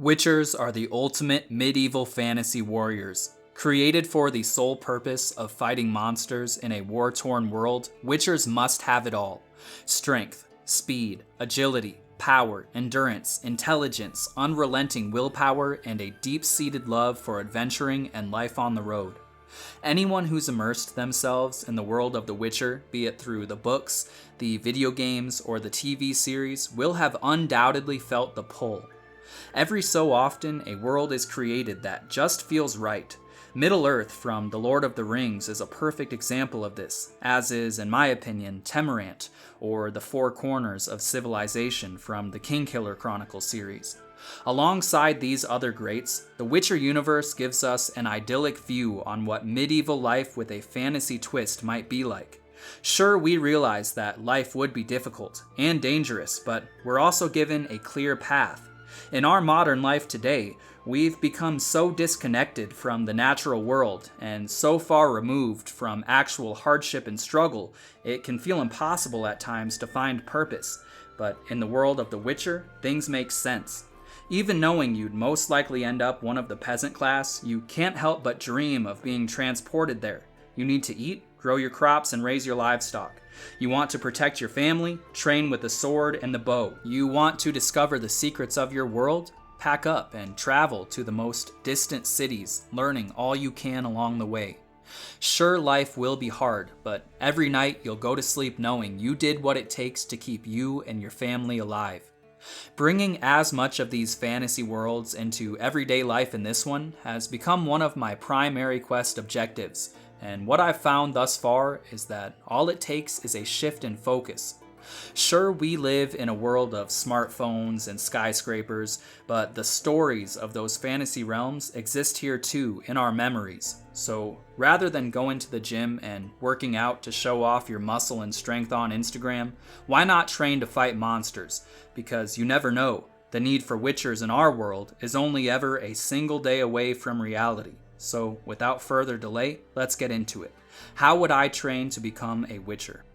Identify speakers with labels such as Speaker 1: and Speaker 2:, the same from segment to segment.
Speaker 1: Witchers are the ultimate medieval fantasy warriors. Created for the sole purpose of fighting monsters in a war-torn world, Witchers must have it all. Strength, speed, agility, power, endurance, intelligence, unrelenting willpower, and a deep-seated love for adventuring and life on the road. Anyone who's immersed themselves in the world of The Witcher, be it through the books, the video games, or the TV series, will have undoubtedly felt the pull. Every so often, a world is created that just feels right. Middle-earth from The Lord of the Rings is a perfect example of this, as is, in my opinion, Temerant, or the Four Corners of Civilization from the Kingkiller Chronicles series. Alongside these other greats, the Witcher universe gives us an idyllic view on what medieval life with a fantasy twist might be like. Sure, we realize that life would be difficult and dangerous, but we're also given a clear path. In our modern life today, we've become so disconnected from the natural world and so far removed from actual hardship and struggle, it can feel impossible at times to find purpose. But in the world of The Witcher, things make sense. Even knowing you'd most likely end up one of the peasant class, you can't help but dream of being transported there. You need to eat, grow your crops, and raise your livestock. You want to protect your family, train with the sword and the bow. You want to discover the secrets of your world? Pack up and travel to the most distant cities, learning all you can along the way. Sure, life will be hard, but every night you'll go to sleep knowing you did what it takes to keep you and your family alive. Bringing as much of these fantasy worlds into everyday life in this one has become one of my primary quest objectives. And what I've found thus far is that all it takes is a shift in focus. Sure, we live in a world of smartphones and skyscrapers, but the stories of those fantasy realms exist here too in our memories. So rather than going to the gym and working out to show off your muscle and strength on Instagram, why not train to fight monsters? Because you never know, the need for witchers in our world is only ever a single day away from reality. So, without further delay, let's get into it. How would I train to become a witcher?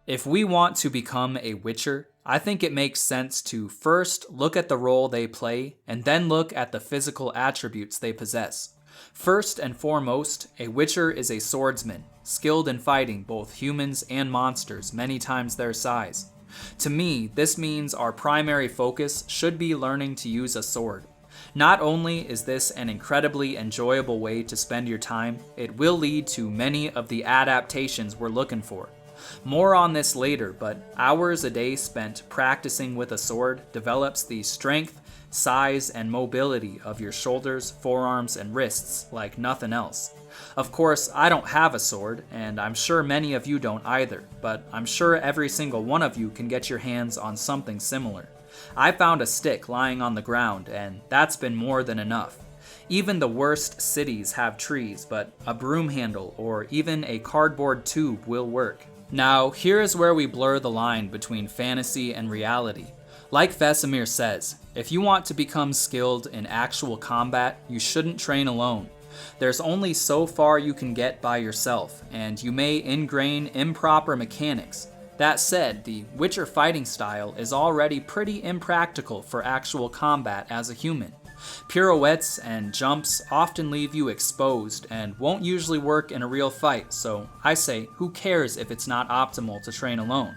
Speaker 1: If we want to become a witcher, I think it makes sense to first look at the role they play and then look at the physical attributes they possess. First and foremost, a witcher is a swordsman, skilled in fighting both humans and monsters many times their size. To me, this means our primary focus should be learning to use a sword. Not only is this an incredibly enjoyable way to spend your time, it will lead to many of the adaptations we're looking for. More on this later, but hours a day spent practicing with a sword develops the strength, size, and mobility of your shoulders, forearms, and wrists like nothing else. Of course, I don't have a sword, and I'm sure many of you don't either, but I'm sure every single one of you can get your hands on something similar. I found a stick lying on the ground, and that's been more than enough. Even the worst cities have trees, but a broom handle or even a cardboard tube will work. Now, here is where we blur the line between fantasy and reality. Like Vesemir says, if you want to become skilled in actual combat, you shouldn't train alone. There's only so far you can get by yourself, and you may ingrain improper mechanics. That said, the Witcher fighting style is already pretty impractical for actual combat as a human. Pirouettes and jumps often leave you exposed and won't usually work in a real fight, so I say, who cares if it's not optimal to train alone?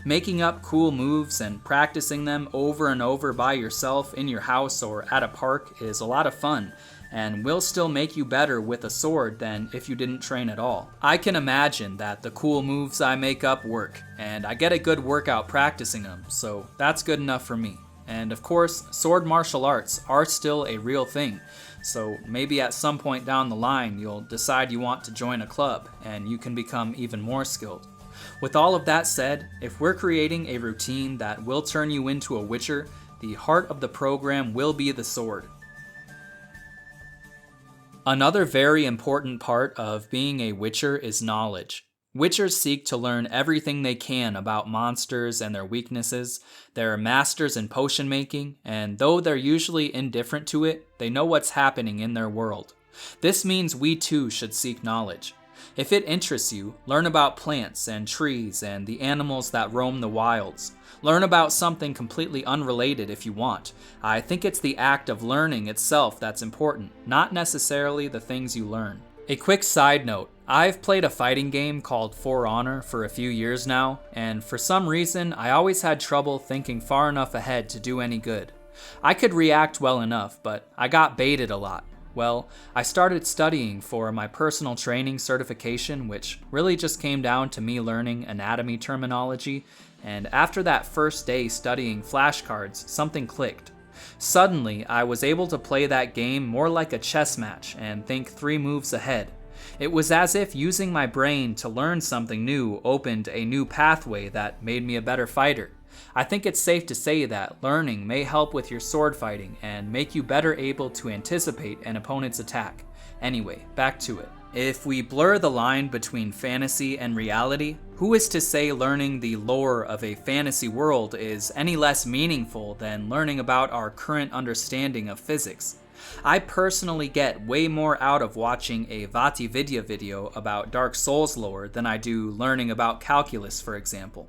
Speaker 1: Making up cool moves and practicing them over and over by yourself in your house or at a park is a lot of fun, and will still make you better with a sword than if you didn't train at all. I can imagine that the cool moves I make up work, and I get a good workout practicing them, so that's good enough for me. And of course, sword martial arts are still a real thing, so maybe at some point down the line you'll decide you want to join a club, and you can become even more skilled. With all of that said, if we're creating a routine that will turn you into a witcher, the heart of the program will be the sword. Another very important part of being a witcher is knowledge. Witchers seek to learn everything they can about monsters and their weaknesses. They're masters in potion making, and though they're usually indifferent to it, they know what's happening in their world. This means we too should seek knowledge. If it interests you, learn about plants and trees and the animals that roam the wilds. Learn about something completely unrelated if you want. I think it's the act of learning itself that's important, not necessarily the things you learn. A quick side note, I've played a fighting game called For Honor for a few years now, and for some reason I always had trouble thinking far enough ahead to do any good. I could react well enough, but I got baited a lot. Well, I started studying for my personal training certification, which really just came down to me learning anatomy terminology, and after that first day studying flashcards, something clicked. Suddenly, I was able to play that game more like a chess match and think 3 moves ahead. It was as if using my brain to learn something new opened a new pathway that made me a better fighter. I think it's safe to say that learning may help with your sword fighting and make you better able to anticipate an opponent's attack. Anyway, back to it. If we blur the line between fantasy and reality, who is to say learning the lore of a fantasy world is any less meaningful than learning about our current understanding of physics? I personally get way more out of watching a VatiVidya video about Dark Souls lore than I do learning about calculus, for example.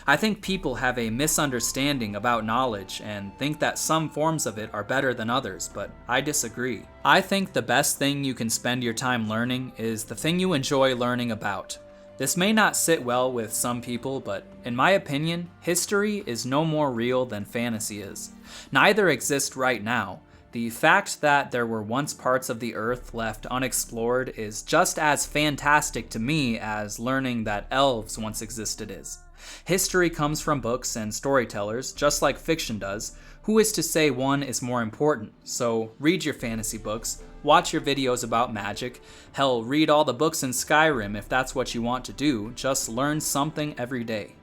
Speaker 1: I think people have a misunderstanding about knowledge and think that some forms of it are better than others, but I disagree. I think the best thing you can spend your time learning is the thing you enjoy learning about. This may not sit well with some people, but in my opinion, history is no more real than fantasy is. Neither exist right now. The fact that there were once parts of the Earth left unexplored is just as fantastic to me as learning that elves once existed is. History comes from books and storytellers, just like fiction does. Who is to say one is more important? So read your fantasy books, watch your videos about magic, hell, read all the books in Skyrim if that's what you want to do, just learn something every day.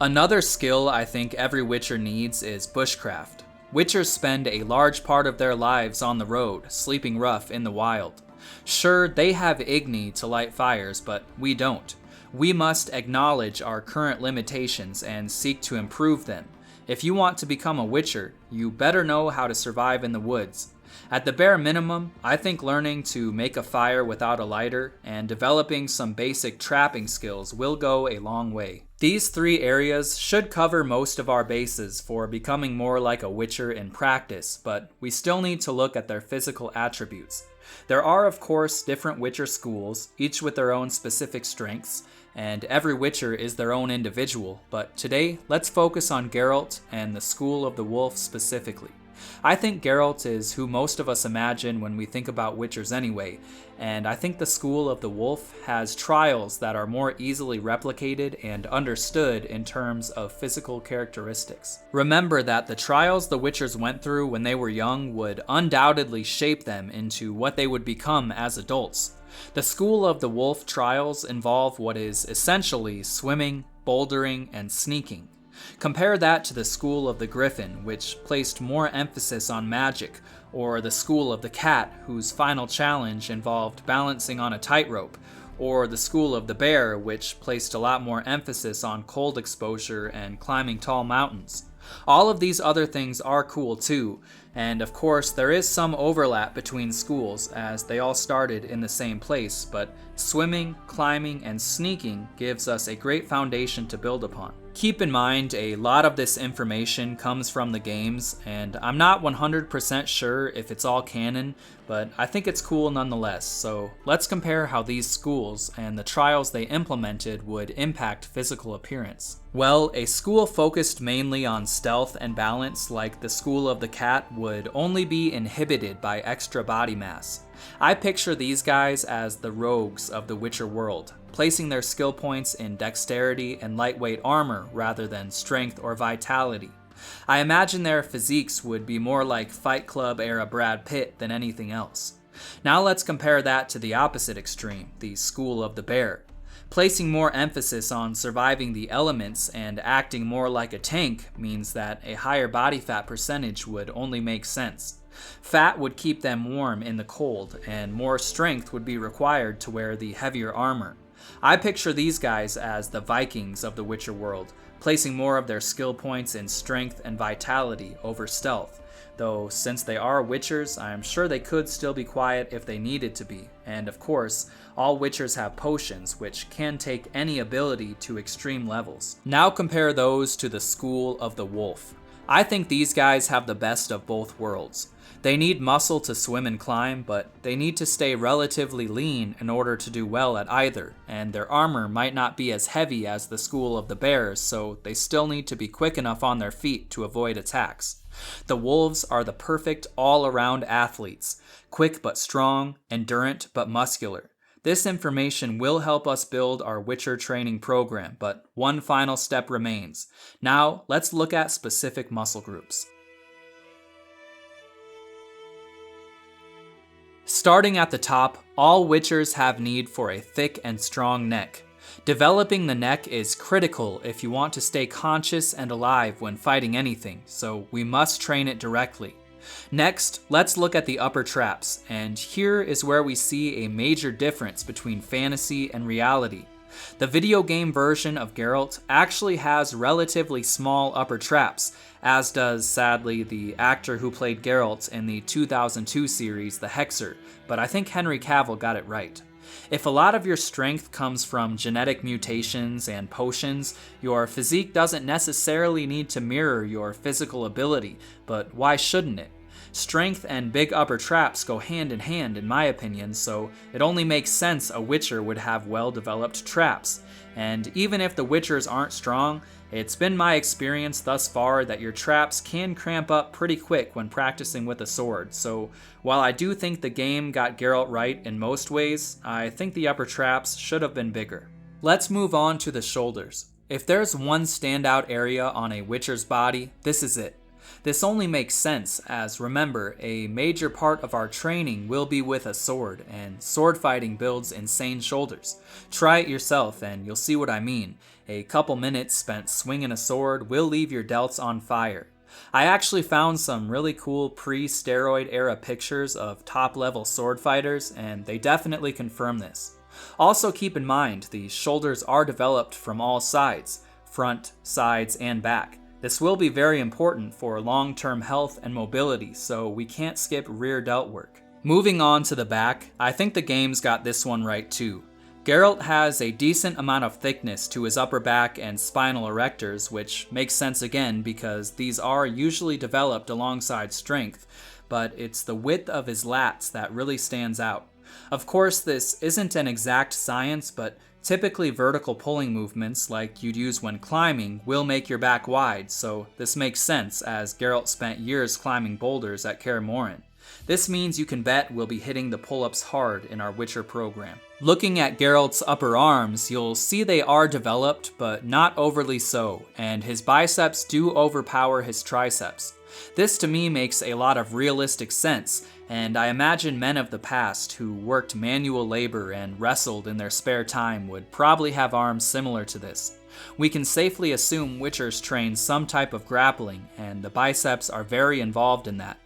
Speaker 1: Another skill I think every Witcher needs is bushcraft. Witchers spend a large part of their lives on the road, sleeping rough in the wild. Sure, they have Igni to light fires, but we don't. We must acknowledge our current limitations and seek to improve them. If you want to become a Witcher, you better know how to survive in the woods. At the bare minimum, I think learning to make a fire without a lighter and developing some basic trapping skills will go a long way. These 3 areas should cover most of our bases for becoming more like a Witcher in practice, but we still need to look at their physical attributes. There are, of course, different Witcher schools, each with their own specific strengths, and every Witcher is their own individual, but today, let's focus on Geralt and the School of the Wolf specifically. I think Geralt is who most of us imagine when we think about Witchers anyway, and I think the School of the Wolf has trials that are more easily replicated and understood in terms of physical characteristics. Remember that the trials the Witchers went through when they were young would undoubtedly shape them into what they would become as adults. The School of the Wolf trials involve what is essentially swimming, bouldering, and sneaking. Compare that to the School of the Griffin, which placed more emphasis on magic, or the School of the Cat, whose final challenge involved balancing on a tightrope, or the School of the Bear, which placed a lot more emphasis on cold exposure and climbing tall mountains. All of these other things are cool too, and of course there is some overlap between schools as they all started in the same place, but swimming, climbing, and sneaking gives us a great foundation to build upon. Keep in mind, a lot of this information comes from the games, and I'm not 100% sure if it's all canon, but I think it's cool nonetheless, so let's compare how these schools and the trials they implemented would impact physical appearance. Well, a school focused mainly on stealth and balance, like the School of the Cat, would only be inhibited by extra body mass. I picture these guys as the rogues of the Witcher world, placing their skill points in dexterity and lightweight armor rather than strength or vitality. I imagine their physiques would be more like Fight Club era Brad Pitt than anything else. Now let's compare that to the opposite extreme, the School of the Bear. Placing more emphasis on surviving the elements and acting more like a tank means that a higher body fat percentage would only make sense. Fat would keep them warm in the cold, and more strength would be required to wear the heavier armor. I picture these guys as the Vikings of the Witcher world, placing more of their skill points in strength and vitality over stealth. though since they are Witchers, I'm sure they could still be quiet if they needed to be, and of course, all Witchers have potions, which can take any ability to extreme levels. Now compare those to the School of the Wolf. I think these guys have the best of both worlds. They need muscle to swim and climb, but they need to stay relatively lean in order to do well at either, and their armor might not be as heavy as the School of the Bears, so they still need to be quick enough on their feet to avoid attacks. The Wolves are the perfect all-around athletes, quick but strong, endurant but muscular. This information will help us build our Witcher training program, but one final step remains. Now, let's look at specific muscle groups. Starting at the top, all Witchers have need for a thick and strong neck. Developing the neck is critical if you want to stay conscious and alive when fighting anything, so we must train it directly. Next, let's look at the upper traps, and here is where we see a major difference between fantasy and reality. The video game version of Geralt actually has relatively small upper traps, as does, sadly, the actor who played Geralt in the 2002 series, The Hexer, but I think Henry Cavill got it right. If a lot of your strength comes from genetic mutations and potions, your physique doesn't necessarily need to mirror your physical ability, but why shouldn't it? Strength and big upper traps go hand in hand in my opinion, so it only makes sense a Witcher would have well-developed traps. And even if the Witchers aren't strong, it's been my experience thus far that your traps can cramp up pretty quick when practicing with a sword, so while I do think the game got Geralt right in most ways, I think the upper traps should have been bigger. Let's move on to the shoulders. If there's one standout area on a Witcher's body, this is it. This only makes sense, as remember, a major part of our training will be with a sword, and sword fighting builds insane shoulders. Try it yourself and you'll see what I mean. A couple minutes spent swinging a sword will leave your delts on fire. I actually found some really cool pre-steroid era pictures of top-level sword fighters, and they definitely confirm this. Also keep in mind, the shoulders are developed from all sides, front, sides, and back. This will be very important for long-term health and mobility, so we can't skip rear delt work. Moving on to the back, I think the game's got this one right too. Geralt has a decent amount of thickness to his upper back and spinal erectors, which makes sense again because these are usually developed alongside strength, but it's the width of his lats that really stands out. Of course, this isn't an exact science, but typically vertical pulling movements, like you'd use when climbing, will make your back wide, so this makes sense as Geralt spent years climbing boulders at Kaer Morhen. This means you can bet we'll be hitting the pull-ups hard in our Witcher program. Looking at Geralt's upper arms, you'll see they are developed, but not overly so, and his biceps do overpower his triceps. This to me makes a lot of realistic sense, and I imagine men of the past who worked manual labor and wrestled in their spare time would probably have arms similar to this. We can safely assume Witchers train some type of grappling, and the biceps are very involved in that.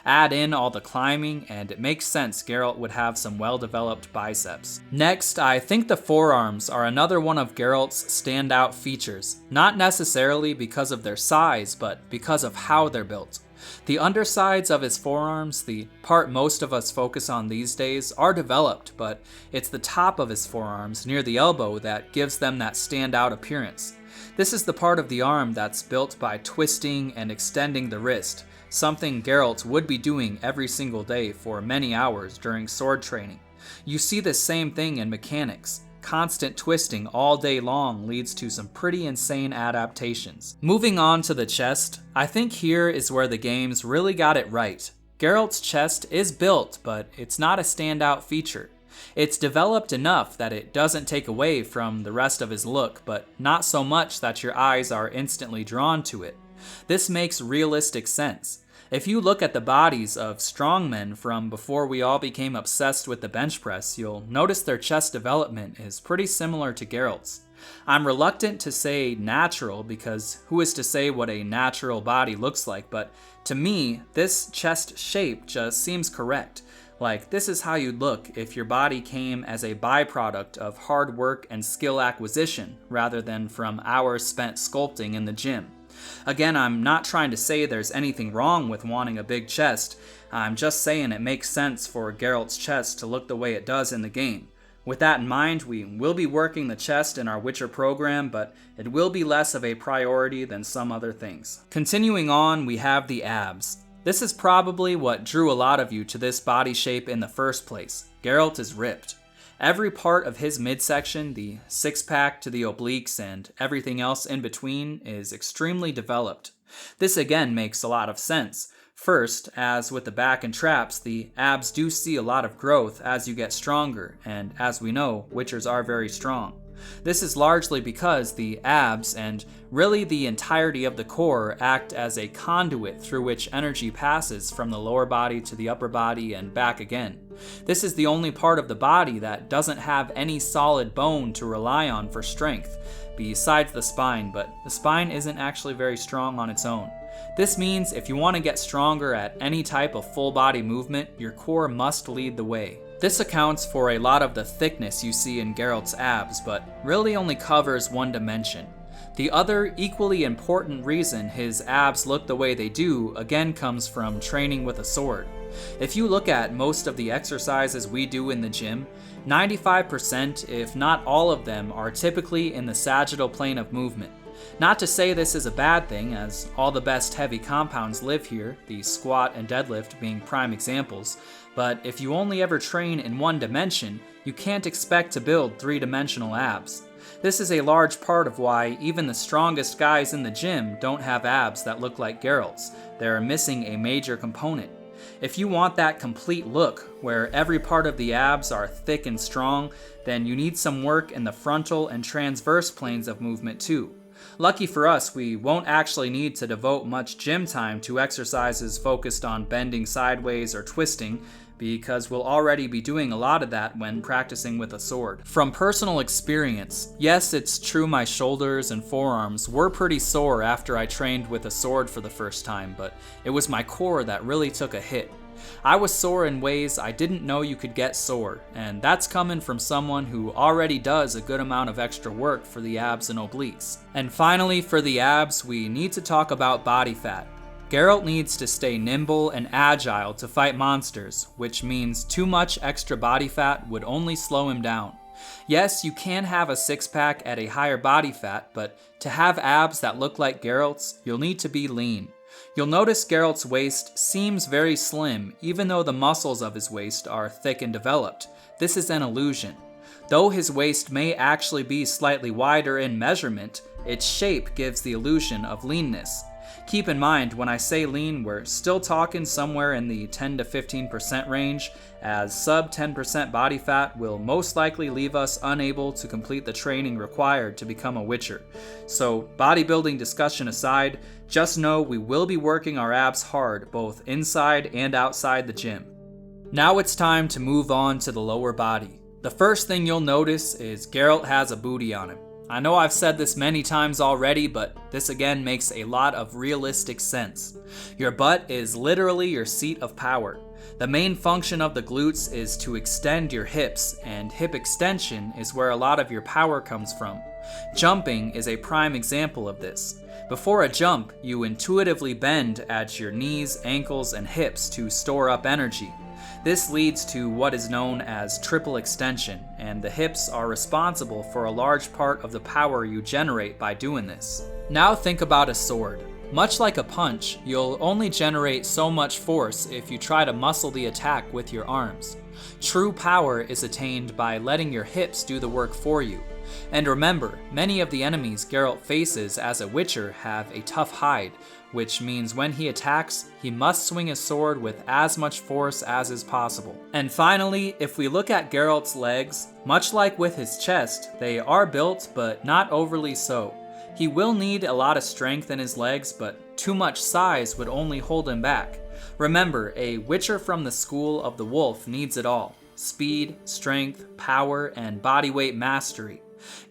Speaker 1: Add in all the climbing, and it makes sense Geralt would have some well-developed biceps. Next, I think the forearms are another one of Geralt's standout features, not necessarily because of their size, but because of how they're built. The undersides of his forearms, the part most of us focus on these days, are developed, but it's the top of his forearms, near the elbow, that gives them that standout appearance. This is the part of the arm that's built by twisting and extending the wrist, something Geralt would be doing every single day for many hours during sword training. You see the same thing in mechanics. Constant twisting all day long leads to some pretty insane adaptations. Moving on to the chest, I think here is where the games really got it right. Geralt's chest is built, but it's not a standout feature. It's developed enough that it doesn't take away from the rest of his look, but not so much that your eyes are instantly drawn to it. This makes realistic sense. If you look at the bodies of strongmen from before we all became obsessed with the bench press, you'll notice their chest development is pretty similar to Geralt's. I'm reluctant to say natural because who is to say what a natural body looks like, but to me, this chest shape just seems correct. Like, this is how you'd look if your body came as a byproduct of hard work and skill acquisition rather than from hours spent sculpting in the gym. Again, I'm not trying to say there's anything wrong with wanting a big chest. I'm just saying it makes sense for Geralt's chest to look the way it does in the game. With that in mind, we will be working the chest in our Witcher program, but it will be less of a priority than some other things. Continuing on, we have the abs. This is probably what drew a lot of you to this body shape in the first place. Geralt is ripped. Every part of his midsection, the six-pack to the obliques and everything else in between, is extremely developed. This again makes a lot of sense. First, as with the back and traps, the abs do see a lot of growth as you get stronger, and as we know, Witchers are very strong. This is largely because the abs, and really the entirety of the core, act as a conduit through which energy passes from the lower body to the upper body and back again. This is the only part of the body that doesn't have any solid bone to rely on for strength, besides the spine, but the spine isn't actually very strong on its own. This means if you want to get stronger at any type of full body movement, your core must lead the way. This accounts for a lot of the thickness you see in Geralt's abs, but really only covers one dimension. The other, equally important reason his abs look the way they do again comes from training with a sword. If you look at most of the exercises we do in the gym, 95%, if not all of them, are typically in the sagittal plane of movement. Not to say this is a bad thing, as all the best heavy compounds live here, the squat and deadlift being prime examples, but if you only ever train in one dimension, you can't expect to build three-dimensional abs. This is a large part of why even the strongest guys in the gym don't have abs that look like Geralt's. They're missing a major component. If you want that complete look, where every part of the abs are thick and strong, then you need some work in the frontal and transverse planes of movement too. Lucky for us, we won't actually need to devote much gym time to exercises focused on bending sideways or twisting, because we'll already be doing a lot of that when practicing with a sword. From personal experience, yes, it's true my shoulders and forearms were pretty sore after I trained with a sword for the first time, but it was my core that really took a hit. I was sore in ways I didn't know you could get sore, and that's coming from someone who already does a good amount of extra work for the abs and obliques. And finally, for the abs, we need to talk about body fat. Geralt needs to stay nimble and agile to fight monsters, which means too much extra body fat would only slow him down. Yes, you can have a six-pack at a higher body fat, but to have abs that look like Geralt's, you'll need to be lean. You'll notice Geralt's waist seems very slim, even though the muscles of his waist are thick and developed. This is an illusion. Though his waist may actually be slightly wider in measurement, its shape gives the illusion of leanness. Keep in mind, when I say lean, we're still talking somewhere in the 10 to 15% range, as sub 10% body fat will most likely leave us unable to complete the training required to become a Witcher. So, bodybuilding discussion aside, just know we will be working our abs hard, both inside and outside the gym. Now it's time to move on to the lower body. The first thing you'll notice is Geralt has a booty on him. I know I've said this many times already, but this again makes a lot of realistic sense. Your butt is literally your seat of power. The main function of the glutes is to extend your hips, and hip extension is where a lot of your power comes from. Jumping is a prime example of this. Before a jump, you intuitively bend at your knees, ankles, and hips to store up energy. This leads to what is known as triple extension, and the hips are responsible for a large part of the power you generate by doing this. Now think about a sword. Much like a punch, you'll only generate so much force if you try to muscle the attack with your arms. True power is attained by letting your hips do the work for you. And remember, many of the enemies Geralt faces as a Witcher have a tough hide, which means when he attacks, he must swing his sword with as much force as is possible. And finally, if we look at Geralt's legs, much like with his chest, they are built but not overly so. He will need a lot of strength in his legs, but too much size would only hold him back. Remember, a Witcher from the school of the wolf needs it all: speed, strength, power, and body weight mastery.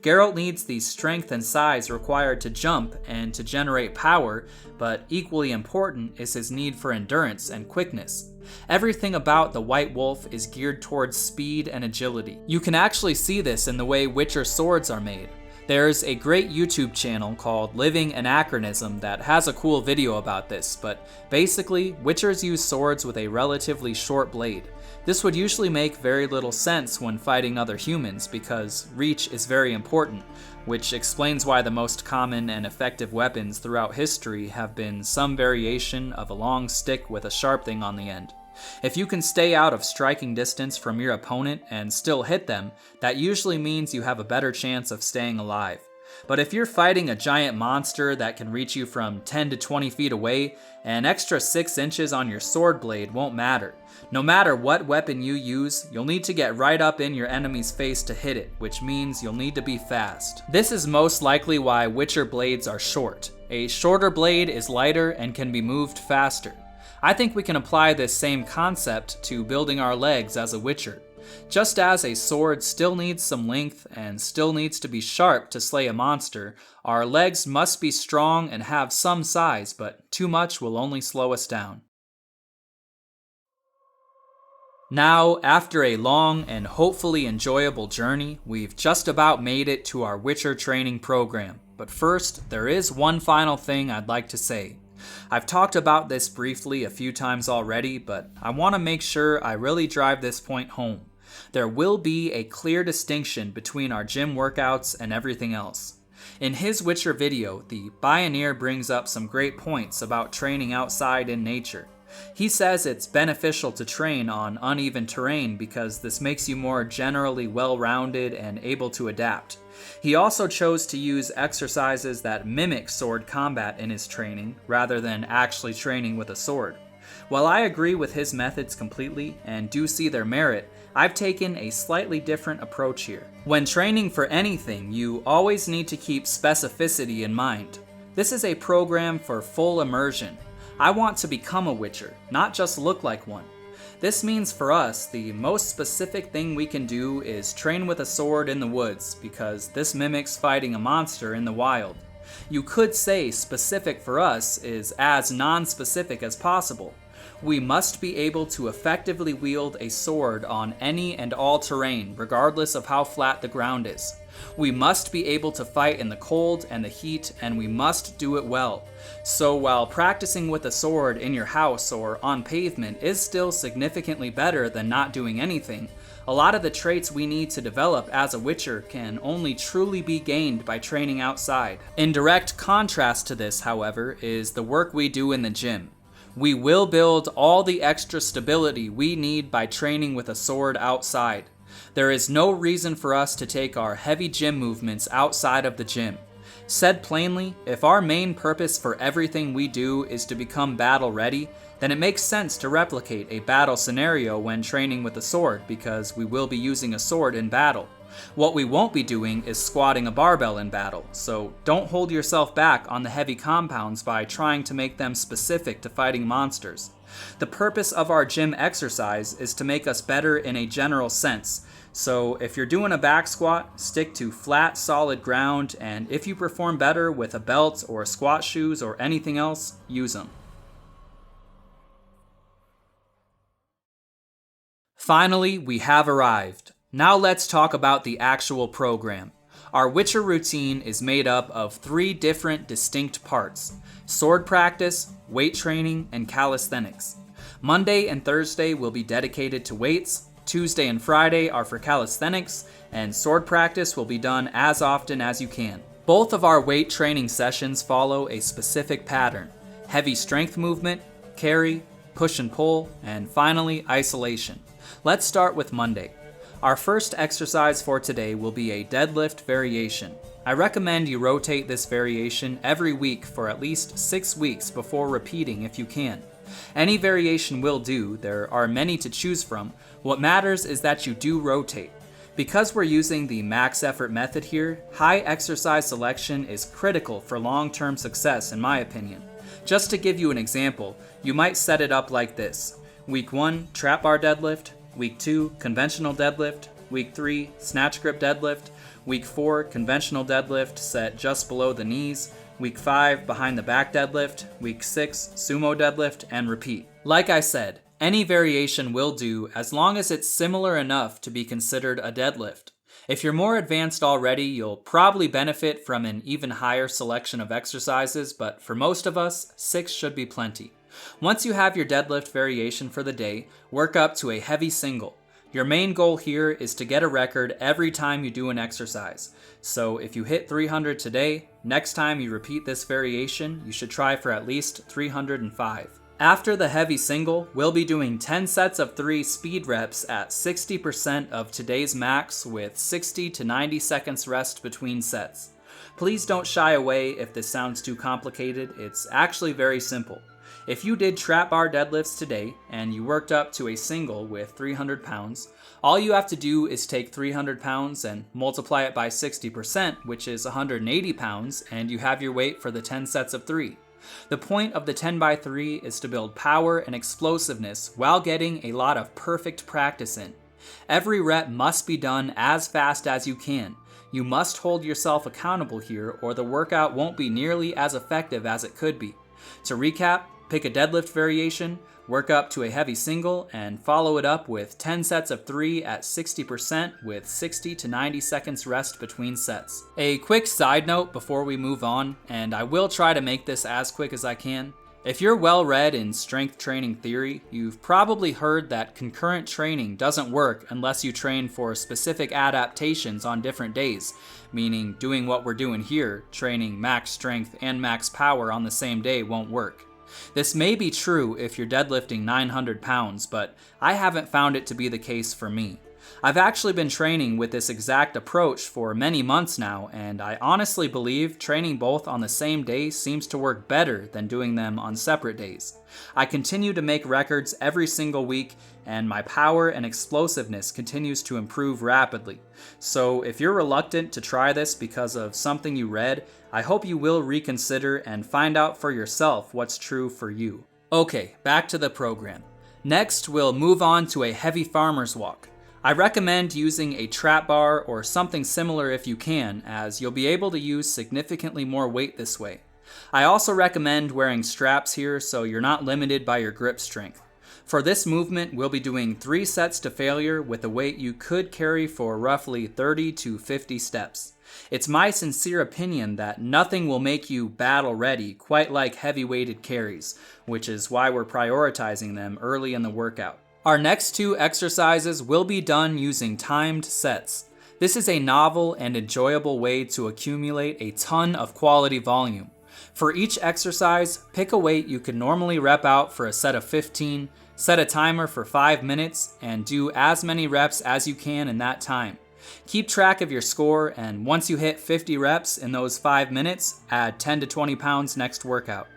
Speaker 1: Geralt needs the strength and size required to jump and to generate power, but equally important is his need for endurance and quickness. Everything about the White Wolf is geared towards speed and agility. You can actually see this in the way Witcher swords are made. There's a great YouTube channel called Living Anachronism that has a cool video about this, but basically, Witchers use swords with a relatively short blade. This would usually make very little sense when fighting other humans because reach is very important, which explains why the most common and effective weapons throughout history have been some variation of a long stick with a sharp thing on the end. If you can stay out of striking distance from your opponent and still hit them, that usually means you have a better chance of staying alive. But if you're fighting a giant monster that can reach you from 10 to 20 feet away, an extra 6 inches on your sword blade won't matter. No matter what weapon you use, you'll need to get right up in your enemy's face to hit it, which means you'll need to be fast. This is most likely why Witcher blades are short. A shorter blade is lighter and can be moved faster. I think we can apply this same concept to building our legs as a Witcher. Just as a sword still needs some length and still needs to be sharp to slay a monster, our legs must be strong and have some size, but too much will only slow us down. Now, after a long and hopefully enjoyable journey, we've just about made it to our Witcher training program. But first, there is one final thing I'd like to say. I've talked about this briefly a few times already, but I want to make sure I really drive this point home. There will be a clear distinction between our gym workouts and everything else. In his Witcher video, the Bioneer brings up some great points about training outside in nature. He says it's beneficial to train on uneven terrain because this makes you more generally well-rounded and able to adapt. He also chose to use exercises that mimic sword combat in his training, rather than actually training with a sword. While I agree with his methods completely and do see their merit, I've taken a slightly different approach here. When training for anything, you always need to keep specificity in mind. This is a program for full immersion. I want to become a Witcher, not just look like one. This means for us, the most specific thing we can do is train with a sword in the woods, because this mimics fighting a monster in the wild. You could say specific for us is as non-specific as possible. We must be able to effectively wield a sword on any and all terrain, regardless of how flat the ground is. We must be able to fight in the cold and the heat, and we must do it well. So while practicing with a sword in your house or on pavement is still significantly better than not doing anything, a lot of the traits we need to develop as a Witcher can only truly be gained by training outside. In direct contrast to this, however, is the work we do in the gym. We will build all the extra stability we need by training with a sword outside. There is no reason for us to take our heavy gym movements outside of the gym. Said plainly, if our main purpose for everything we do is to become battle ready, then it makes sense to replicate a battle scenario when training with a sword, because we will be using a sword in battle. What we won't be doing is squatting a barbell in battle, so don't hold yourself back on the heavy compounds by trying to make them specific to fighting monsters. The purpose of our gym exercise is to make us better in a general sense, so if you're doing a back squat, stick to flat, solid ground, and if you perform better with a belt or squat shoes or anything else, use them. Finally, we have arrived. Now let's talk about the actual program. Our Witcher routine is made up of 3 different distinct parts: sword practice, weight training, and calisthenics. Monday and Thursday will be dedicated to weights, Tuesday and Friday are for calisthenics, and sword practice will be done as often as you can. Both of our weight training sessions follow a specific pattern: heavy strength movement, carry, push and pull, and finally isolation. Let's start with Monday. Our first exercise for today will be a deadlift variation. I recommend you rotate this variation every week for at least 6 weeks before repeating if you can. Any variation will do, there are many to choose from. What matters is that you do rotate. Because we're using the max effort method here, high exercise selection is critical for long-term success in my opinion. Just to give you an example, you might set it up like this: Week 1, trap bar deadlift. Week 2, conventional deadlift. Week 3, snatch grip deadlift. Week 4, conventional deadlift set just below the knees. Week 5, behind the back deadlift. Week 6, sumo deadlift, and repeat. Like I said, any variation will do as long as it's similar enough to be considered a deadlift. If you're more advanced already, you'll probably benefit from an even higher selection of exercises, but for most of us, 6 should be plenty. Once you have your deadlift variation for the day, work up to a heavy single. Your main goal here is to get a record every time you do an exercise. So if you hit 300 today, next time you repeat this variation, you should try for at least 305. After the heavy single, we'll be doing 10 sets of 3 speed reps at 60% of today's max with 60 to 90 seconds rest between sets. Please don't shy away if this sounds too complicated, it's actually very simple. If you did trap bar deadlifts today and you worked up to a single with 300 pounds, all you have to do is take 300 pounds and multiply it by 60%, which is 180 pounds, and you have your weight for the 10 sets of 3. The point of the 10x3 is to build power and explosiveness while getting a lot of perfect practice in. Every rep must be done as fast as you can. You must hold yourself accountable here or the workout won't be nearly as effective as it could be. To recap, pick a deadlift variation, work up to a heavy single, and follow it up with 10 sets of 3 at 60% with 60 to 90 seconds rest between sets. A quick side note before we move on, and I will try to make this as quick as I can. If you're well read in strength training theory, you've probably heard that concurrent training doesn't work unless you train for specific adaptations on different days, meaning doing what we're doing here, training max strength and max power on the same day won't work. This may be true if you're deadlifting 900 pounds, but I haven't found it to be the case for me. I've actually been training with this exact approach for many months now, and I honestly believe training both on the same day seems to work better than doing them on separate days. I continue to make records every single week, and my power and explosiveness continues to improve rapidly. So if you're reluctant to try this because of something you read, I hope you will reconsider and find out for yourself what's true for you. Okay, back to the program. Next, we'll move on to a heavy farmer's walk. I recommend using a trap bar or something similar if you can, as you'll be able to use significantly more weight this way. I also recommend wearing straps here so you're not limited by your grip strength. For this movement, we'll be doing 3 sets to failure with a weight you could carry for roughly 30 to 50 steps. It's my sincere opinion that nothing will make you battle ready quite like heavy-weighted carries, which is why we're prioritizing them early in the workout. Our next 2 exercises will be done using timed sets. This is a novel and enjoyable way to accumulate a ton of quality volume. For each exercise, pick a weight you could normally rep out for a set of 15, set a timer for 5 minutes, and do as many reps as you can in that time. Keep track of your score, and once you hit 50 reps in those 5 minutes, add 10 to 20 pounds next workout.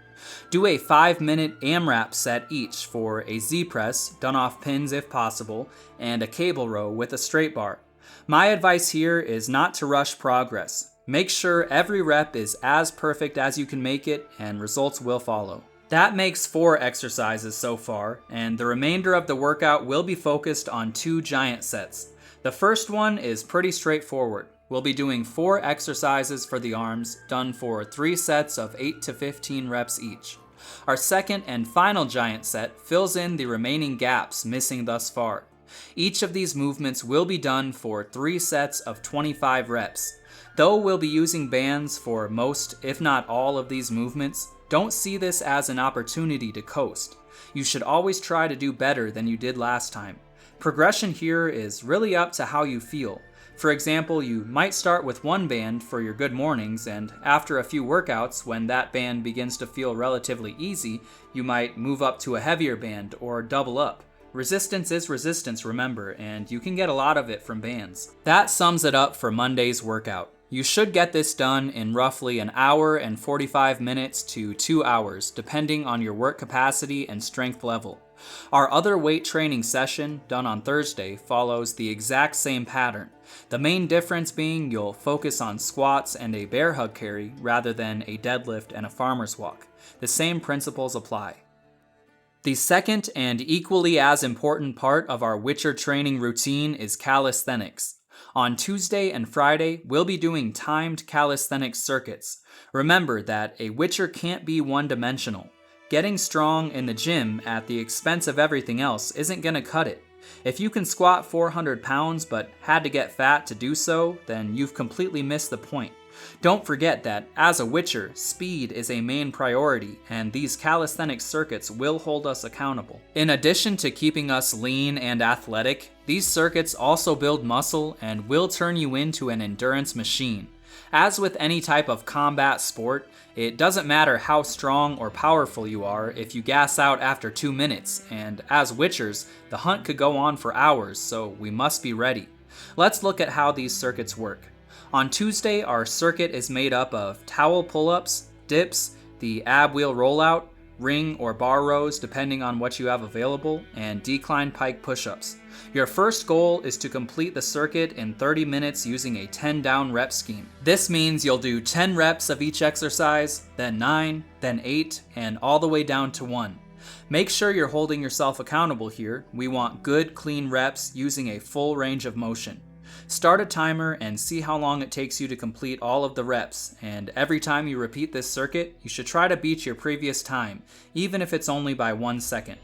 Speaker 1: Do a 5-minute AMRAP set each for a Z-press, done off pins if possible, and a cable row with a straight bar. My advice here is not to rush progress. Make sure every rep is as perfect as you can make it, and results will follow. That makes 4 exercises so far, and the remainder of the workout will be focused on 2 giant sets. The first one is pretty straightforward. We'll be doing 4 exercises for the arms, done for 3 sets of 8 to 15 reps each. Our second and final giant set fills in the remaining gaps missing thus far. Each of these movements will be done for 3 sets of 25 reps. Though we'll be using bands for most, if not all, of these movements, don't see this as an opportunity to coast. You should always try to do better than you did last time. Progression here is really up to how you feel. For example, you might start with 1 band for your good mornings, and after a few workouts, when that band begins to feel relatively easy, you might move up to a heavier band or double up. Resistance is resistance, remember, and you can get a lot of it from bands. That sums it up for Monday's workout. You should get this done in roughly an hour and 45 minutes to 2 hours, depending on your work capacity and strength level. Our other weight training session, done on Thursday, follows the exact same pattern. The main difference being you'll focus on squats and a bear hug carry rather than a deadlift and a farmer's walk. The same principles apply. The second and equally as important part of our Witcher training routine is calisthenics. On Tuesday and Friday, we'll be doing timed calisthenics circuits. Remember that a Witcher can't be one-dimensional. Getting strong in the gym at the expense of everything else isn't going to cut it. If you can squat 400 pounds but had to get fat to do so, then you've completely missed the point. Don't forget that, as a witcher, speed is a main priority, and these calisthenic circuits will hold us accountable. In addition to keeping us lean and athletic, these circuits also build muscle and will turn you into an endurance machine. As with any type of combat sport, it doesn't matter how strong or powerful you are if you gas out after 2 minutes, and as witchers, the hunt could go on for hours, so we must be ready. Let's look at how these circuits work. On Tuesday, our circuit is made up of towel pull-ups, dips, the ab wheel rollout, ring or bar rows depending on what you have available, and decline pike push-ups. Your first goal is to complete the circuit in 30 minutes using a 10 down rep scheme. This means you'll do 10 reps of each exercise, then 9, then 8, and all the way down to 1. Make sure you're holding yourself accountable here. We want good, clean reps using a full range of motion. Start a timer and see how long it takes you to complete all of the reps, and every time you repeat this circuit, you should try to beat your previous time, even if it's only by 1 second.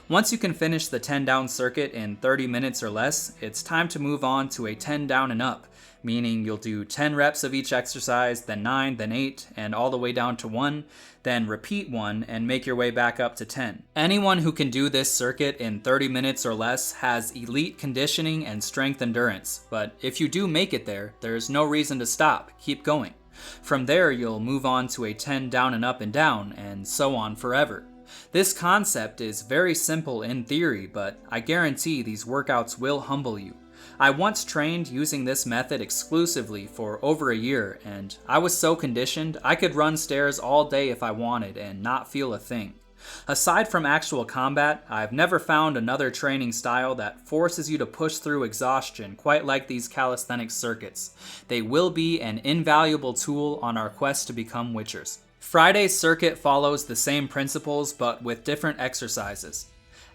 Speaker 1: Once you can finish the 10 down circuit in 30 minutes or less, it's time to move on to a 10 down and up, meaning you'll do 10 reps of each exercise, then 9, then 8, and all the way down to 1, then repeat 1 and make your way back up to 10. Anyone who can do this circuit in 30 minutes or less has elite conditioning and strength endurance, but if you do make it there, there's no reason to stop. Keep going. From there, you'll move on to a 10 down and down, and so on forever. This concept is very simple in theory, but I guarantee these workouts will humble you. I once trained using this method exclusively for over a year, and I was so conditioned I could run stairs all day if I wanted and not feel a thing. Aside from actual combat, I've never found another training style that forces you to push through exhaustion quite like these calisthenic circuits. They will be an invaluable tool on our quest to become witchers. Friday's circuit follows the same principles but with different exercises.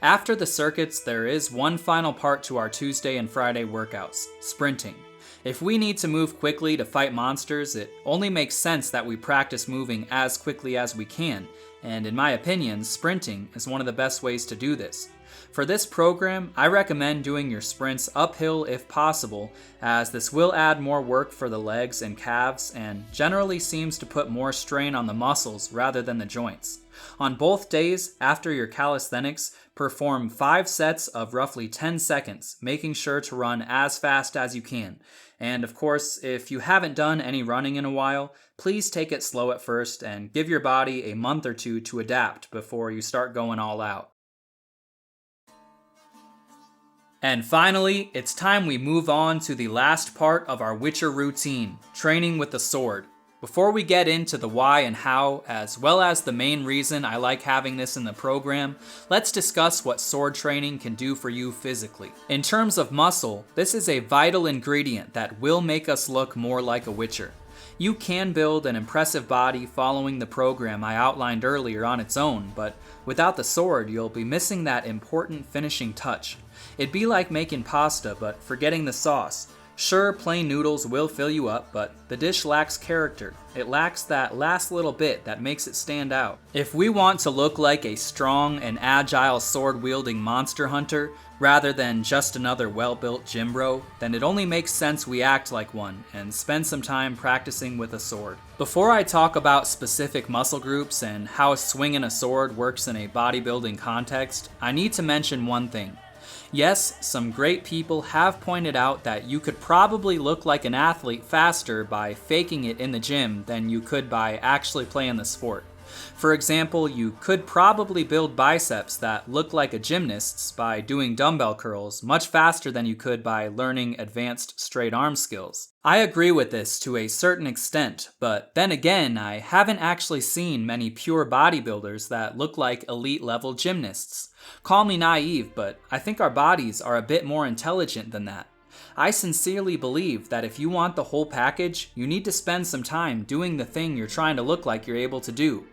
Speaker 1: After the circuits, there is one final part to our Tuesday and Friday workouts, sprinting. If we need to move quickly to fight monsters, it only makes sense that we practice moving as quickly as we can, and in my opinion, sprinting is one of the best ways to do this. For this program, I recommend doing your sprints uphill if possible, as this will add more work for the legs and calves and generally seems to put more strain on the muscles rather than the joints. On both days, after your calisthenics, perform 5 sets of roughly 10 seconds, making sure to run as fast as you can. And of course, if you haven't done any running in a while, please take it slow at first and give your body a month or two to adapt before you start going all out. And finally, it's time we move on to the last part of our Witcher routine, training with the sword. Before we get into the why and how, as well as the main reason I like having this in the program, let's discuss what sword training can do for you physically. In terms of muscle, this is a vital ingredient that will make us look more like a witcher. You can build an impressive body following the program I outlined earlier on its own, but without the sword, you'll be missing that important finishing touch. It'd be like making pasta, but forgetting the sauce. Sure, plain noodles will fill you up, but the dish lacks character. It lacks that last little bit that makes it stand out. If we want to look like a strong and agile sword-wielding monster hunter, rather than just another well-built gym bro, then it only makes sense we act like one and spend some time practicing with a sword. Before I talk about specific muscle groups and how swinging a sword works in a bodybuilding context, I need to mention one thing. Yes, some great people have pointed out that you could probably look like an athlete faster by faking it in the gym than you could by actually playing the sport. For example, you could probably build biceps that look like a gymnast's by doing dumbbell curls much faster than you could by learning advanced straight arm skills. I agree with this to a certain extent, but then again, I haven't actually seen many pure bodybuilders that look like elite level gymnasts. Call me naive, but I think our bodies are a bit more intelligent than that. I sincerely believe that if you want the whole package, you need to spend some time doing the thing you're trying to look like you're able to do.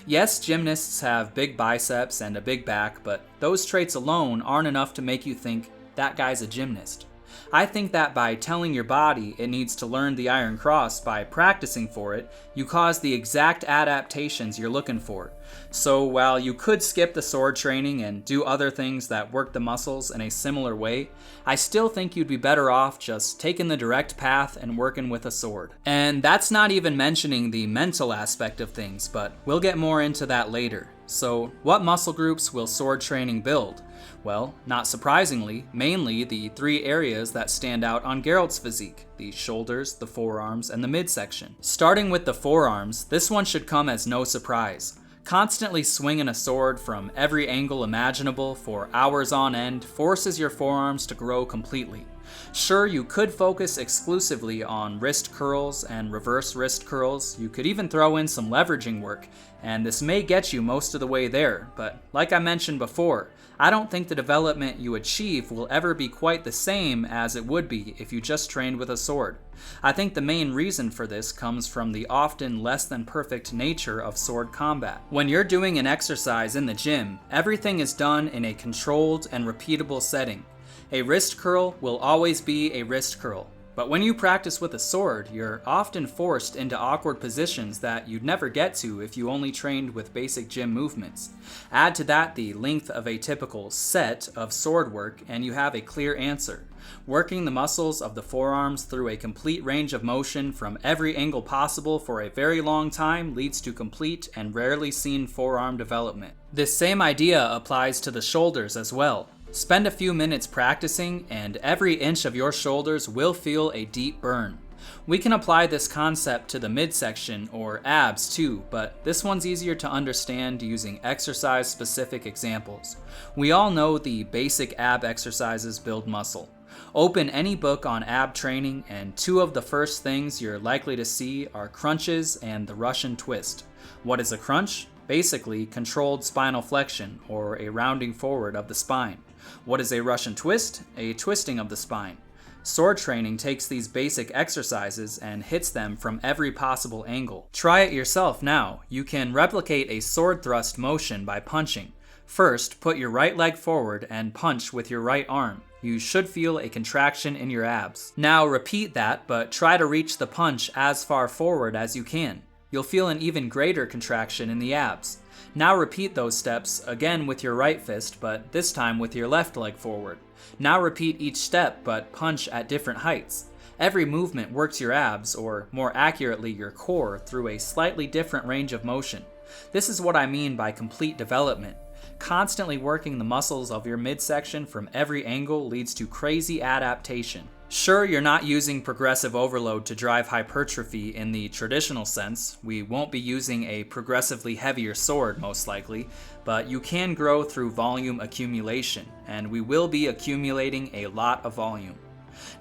Speaker 1: Yes, gymnasts have big biceps and a big back, but those traits alone aren't enough to make you think, that guy's a gymnast. I think that by telling your body it needs to learn the Iron Cross by practicing for it, you cause the exact adaptations you're looking for. So while you could skip the sword training and do other things that work the muscles in a similar way, I still think you'd be better off just taking the direct path and working with a sword. And that's not even mentioning the mental aspect of things, but we'll get more into that later. So what muscle groups will sword training build? Well, not surprisingly, mainly the three areas that stand out on Geralt's physique: the shoulders, the forearms, and the midsection. Starting with the forearms, this one should come as no surprise. Constantly swinging a sword from every angle imaginable for hours on end forces your forearms to grow completely. Sure, you could focus exclusively on wrist curls and reverse wrist curls. You could even throw in some leveraging work, and this may get you most of the way there, but like I mentioned before, I don't think the development you achieve will ever be quite the same as it would be if you just trained with a sword. I think the main reason for this comes from the often less than perfect nature of sword combat. When you're doing an exercise in the gym, everything is done in a controlled and repeatable setting. A wrist curl will always be a wrist curl. But when you practice with a sword, you're often forced into awkward positions that you'd never get to if you only trained with basic gym movements. Add to that the length of a typical set of sword work, and you have a clear answer. Working the muscles of the forearms through a complete range of motion from every angle possible for a very long time leads to complete and rarely seen forearm development. This same idea applies to the shoulders as well. Spend a few minutes practicing, and every inch of your shoulders will feel a deep burn. We can apply this concept to the midsection or abs too, but this one's easier to understand using exercise-specific examples. We all know the basic ab exercises build muscle. Open any book on ab training, and two of the first things you're likely to see are crunches and the Russian twist. What is a crunch? Basically, controlled spinal flexion, or a rounding forward of the spine. What is a Russian twist? A twisting of the spine. Sword training takes these basic exercises and hits them from every possible angle. Try it yourself now. You can replicate a sword thrust motion by punching. First, put your right leg forward and punch with your right arm. You should feel a contraction in your abs. Now repeat that, but try to reach the punch as far forward as you can. You'll feel an even greater contraction in the abs. Now repeat those steps again with your right fist, but this time with your left leg forward. Now repeat each step, but punch at different heights. Every movement works your abs, or more accurately your core, through a slightly different range of motion. This is what I mean by complete development. Constantly working the muscles of your midsection from every angle leads to crazy adaptation. Sure, you're not using progressive overload to drive hypertrophy in the traditional sense. We won't be using a progressively heavier sword, most likely, but you can grow through volume accumulation, and we will be accumulating a lot of volume.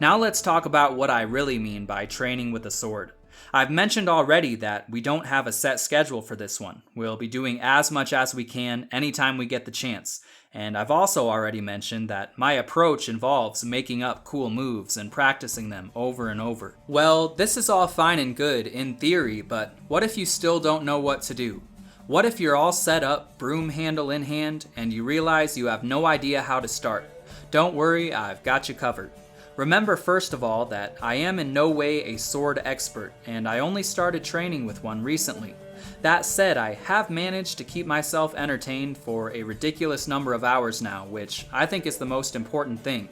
Speaker 1: Now let's talk about what I really mean by training with a sword. I've mentioned already that we don't have a set schedule for this one. We'll be doing as much as we can anytime we get the chance. And I've also already mentioned that my approach involves making up cool moves and practicing them over and over. Well, this is all fine and good in theory, but what if you still don't know what to do? What if you're all set up, broom handle in hand, and you realize you have no idea how to start? Don't worry, I've got you covered. Remember first of all that I am in no way a sword expert, and I only started training with one recently. That said, I have managed to keep myself entertained for a ridiculous number of hours now, which I think is the most important thing.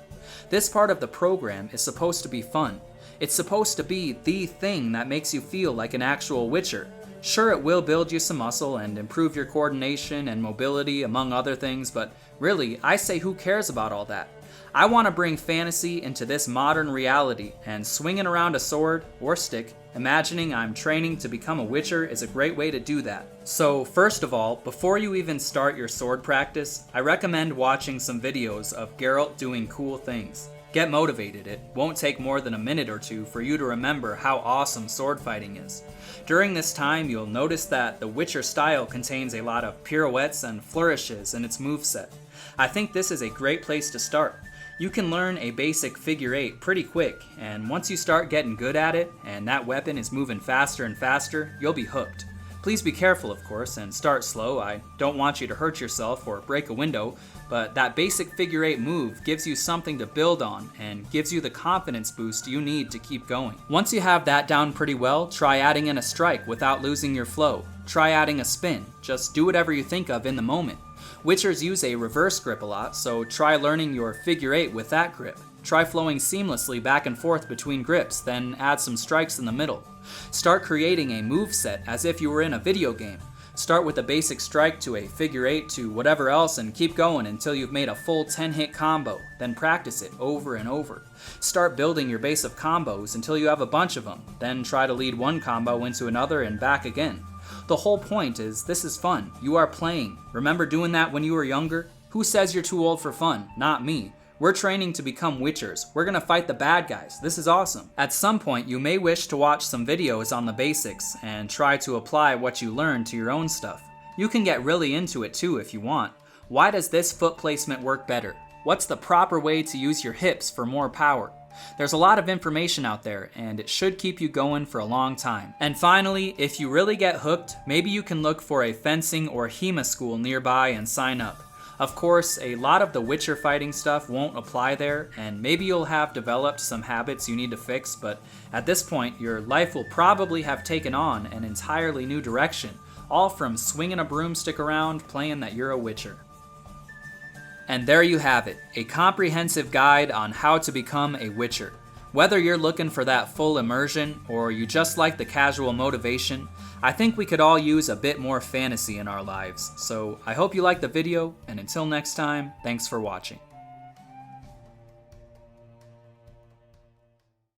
Speaker 1: This part of the program is supposed to be fun. It's supposed to be the thing that makes you feel like an actual Witcher. Sure, it will build you some muscle and improve your coordination and mobility, among other things, but really, I say who cares about all that? I want to bring fantasy into this modern reality, and swinging around a sword, or stick, imagining I'm training to become a Witcher is a great way to do that. So first of all, before you even start your sword practice, I recommend watching some videos of Geralt doing cool things. Get motivated. It won't take more than a minute or two for you to remember how awesome sword fighting is. During this time, you'll notice that the Witcher style contains a lot of pirouettes and flourishes in its moveset. I think this is a great place to start. You can learn a basic figure 8 pretty quick, and once you start getting good at it, and that weapon is moving faster and faster, you'll be hooked. Please be careful, of course, and start slow. I don't want you to hurt yourself or break a window, but that basic figure 8 move gives you something to build on and gives you the confidence boost you need to keep going. Once you have that down pretty well, try adding in a strike without losing your flow. Try adding a spin. Just do whatever you think of in the moment. Witchers use a reverse grip a lot, so try learning your figure 8 with that grip. Try flowing seamlessly back and forth between grips, then add some strikes in the middle. Start creating a move set as if you were in a video game. Start with a basic strike to a figure 8 to whatever else and keep going until you've made a full 10-hit combo, then practice it over and over. Start building your base of combos until you have a bunch of them, then try to lead one combo into another and back again. The whole point is this is fun. You are playing. Remember doing that when you were younger? Who says you're too old for fun? Not me. We're training to become Witchers. We're gonna fight the bad guys. This is awesome. At some point, you may wish to watch some videos on the basics and try to apply what you learned to your own stuff. You can get really into it too if you want. Why does this foot placement work better? What's the proper way to use your hips for more power? There's a lot of information out there, and it should keep you going for a long time. And finally, if you really get hooked, maybe you can look for a fencing or HEMA school nearby and sign up. Of course, a lot of the Witcher fighting stuff won't apply there, and maybe you'll have developed some habits you need to fix, but at this point, your life will probably have taken on an entirely new direction, all from swinging a broomstick around playing that you're a Witcher. And there you have it, a comprehensive guide on how to become a Witcher. Whether you're looking for that full immersion or you just like the casual motivation, I think we could all use a bit more fantasy in our lives. So I hope you liked the video, and until next time, thanks for watching.